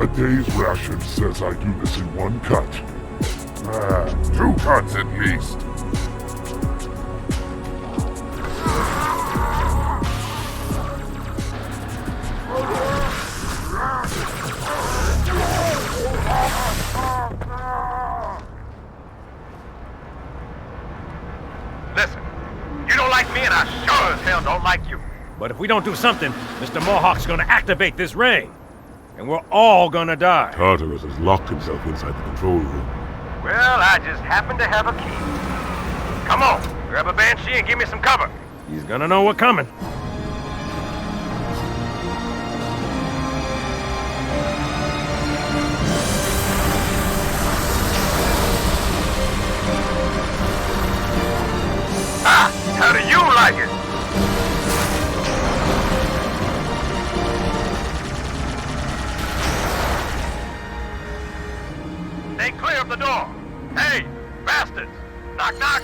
A day's ration says I do this in one cut. 2 cuts at least. Listen, you don't like me and I sure as hell don't like you. But if we don't do something, Mr. Mohawk's gonna activate this ring. And we're all gonna die. Tartarus has locked himself inside the control room. Well, I just happen to have a key. Come on, grab a banshee and give me some cover. He's gonna know we're coming. Ah, how do you like it? Stay clear of the door. Hey, bastards! Knock, knock!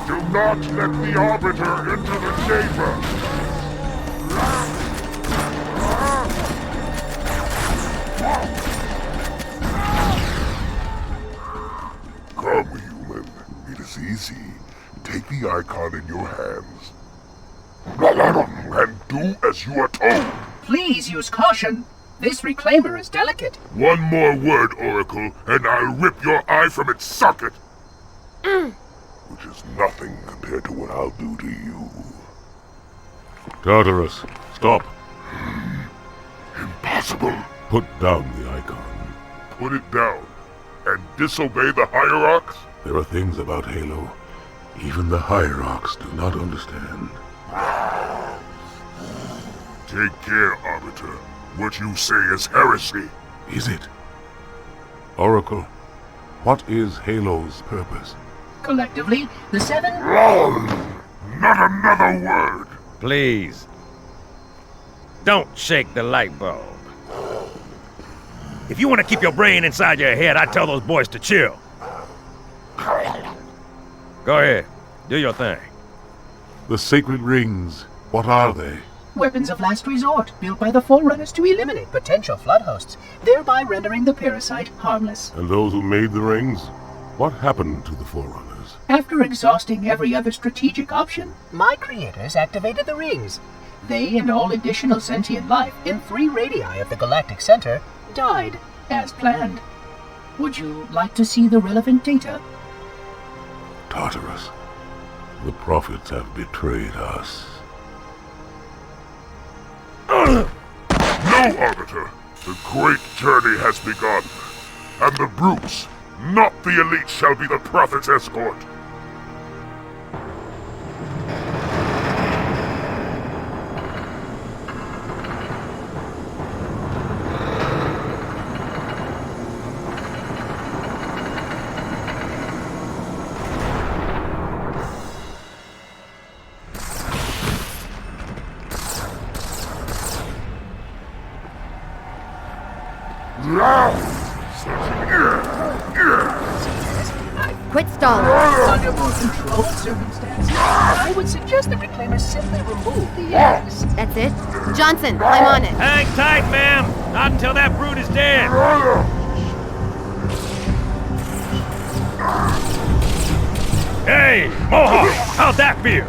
Do not let the Arbiter into the chamber! Come, human. It is easy. Take the icon in your hands. And do as you are told. Please use caution. This reclaimer is delicate. One more word, Oracle, and I'll rip your eye from its socket. Which is nothing compared to what I'll do to you. Tartarus, stop. Impossible. Put down the icon. Put it down and disobey the Hierarchs? There are things about Halo even the Hierarchs do not understand. Take care, Arbiter. What you say is heresy. Is it? Oracle, what is Halo's purpose? Collectively, the 7... Not another word! Please. Don't shake the light bulb. If you want to keep your brain inside your head, I'd tell those boys to chill. Go ahead. Do your thing. The sacred rings, what are they? Weapons of last resort, built by the Forerunners to eliminate potential flood hosts, thereby rendering the parasite harmless. And those who made the rings? What happened to the Forerunners? After exhausting every other strategic option, my creators activated the rings. They and all additional sentient life in 3 radii of the galactic center died, as planned. Would you like to see the relevant data? Tartarus, the prophets have betrayed us. No, Arbiter! The great journey has begun, and the brutes, not the elite, shall be the Prophet's escort. Quit stalling. Under more controlled circumstances, I would suggest the Reclaimers simply remove the eggs. That's it? Johnson, climb on it. Hang tight, ma'am! Not until that brute is dead! Hey, Mohawk! How'd that feel?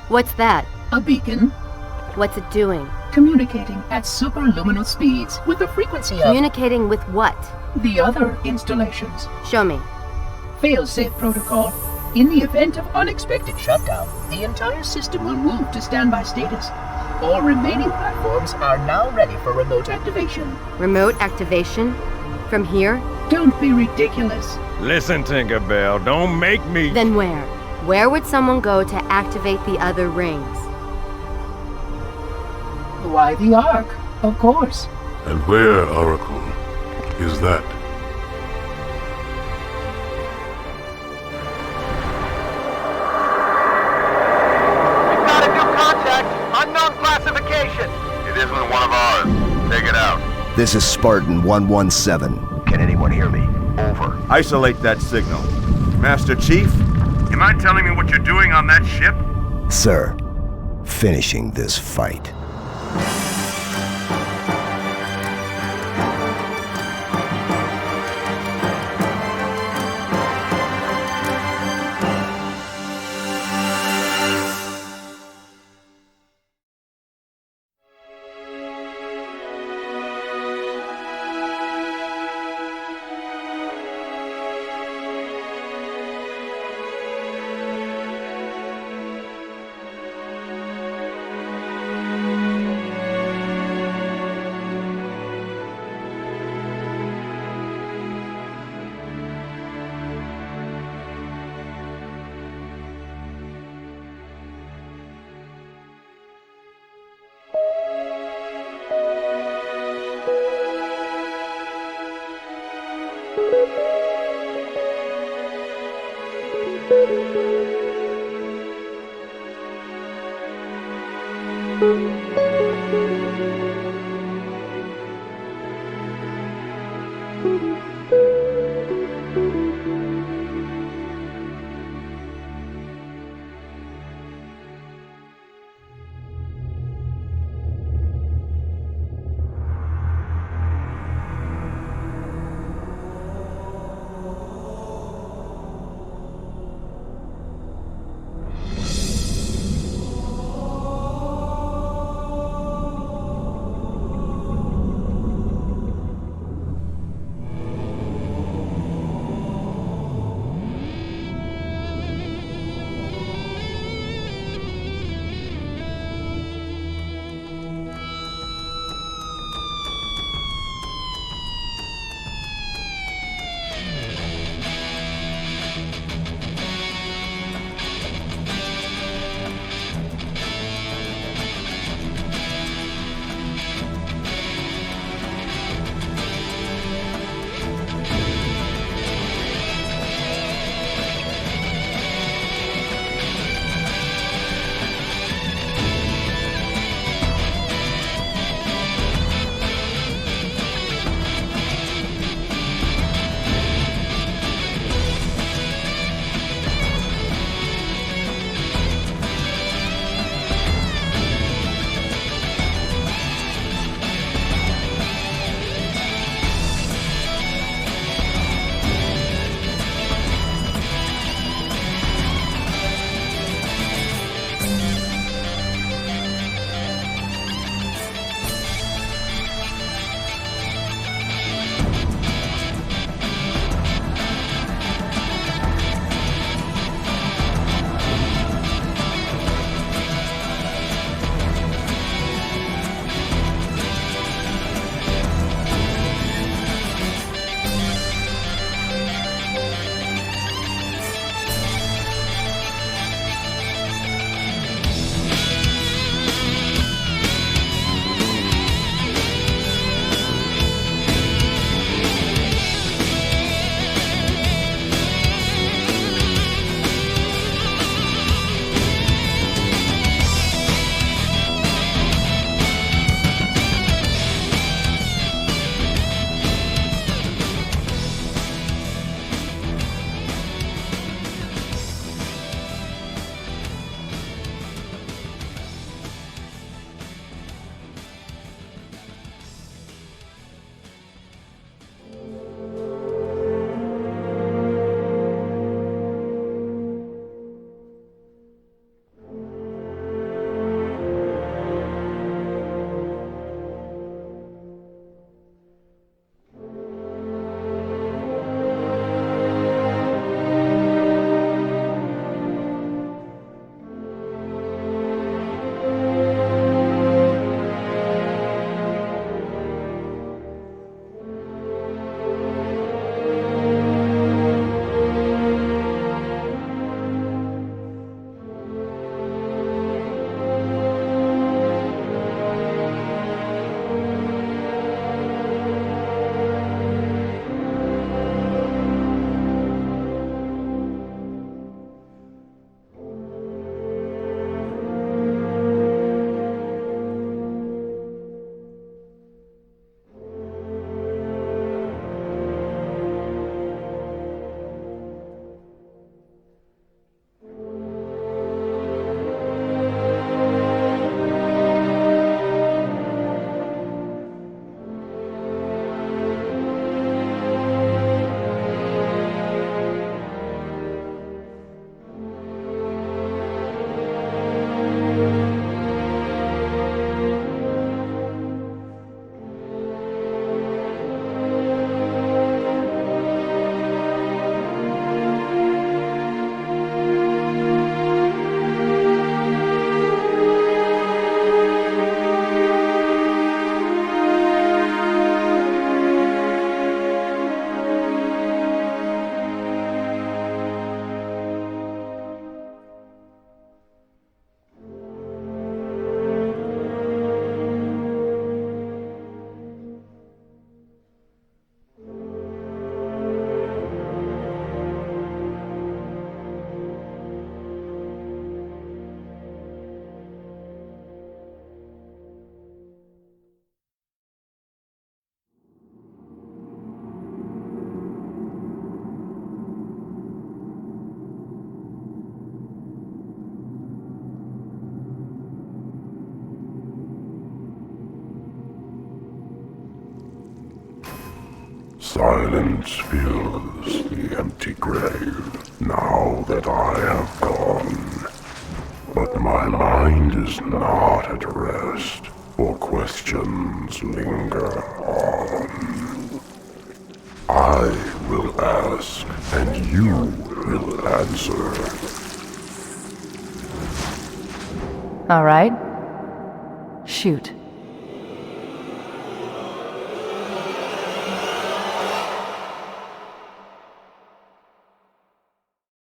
What's that? A beacon. What's it doing? Communicating at superluminal speeds with the frequency of... Communicating with what? The other installations. Show me. Fail-safe protocol. In the event of unexpected shutdown, the entire system will move to standby status. All remaining platforms are now ready for remote activation. Remote activation? From here? Don't be ridiculous. Listen, Tinkerbell, don't make me... Then where? Where would someone go to activate the other rings? Why, the Ark, of course. And where, Oracle, is that? We've got a new contact. Unknown classification. It isn't one of ours. Take it out. This is Spartan 117. Can anyone hear me? Over. Isolate that signal. Master Chief? You mind telling me what you're doing on that ship? Sir, finishing this fight. Silence fills the empty grave now that I have gone. But my mind is not at rest, for questions linger on. I will ask, and you will answer. All right. Shoot.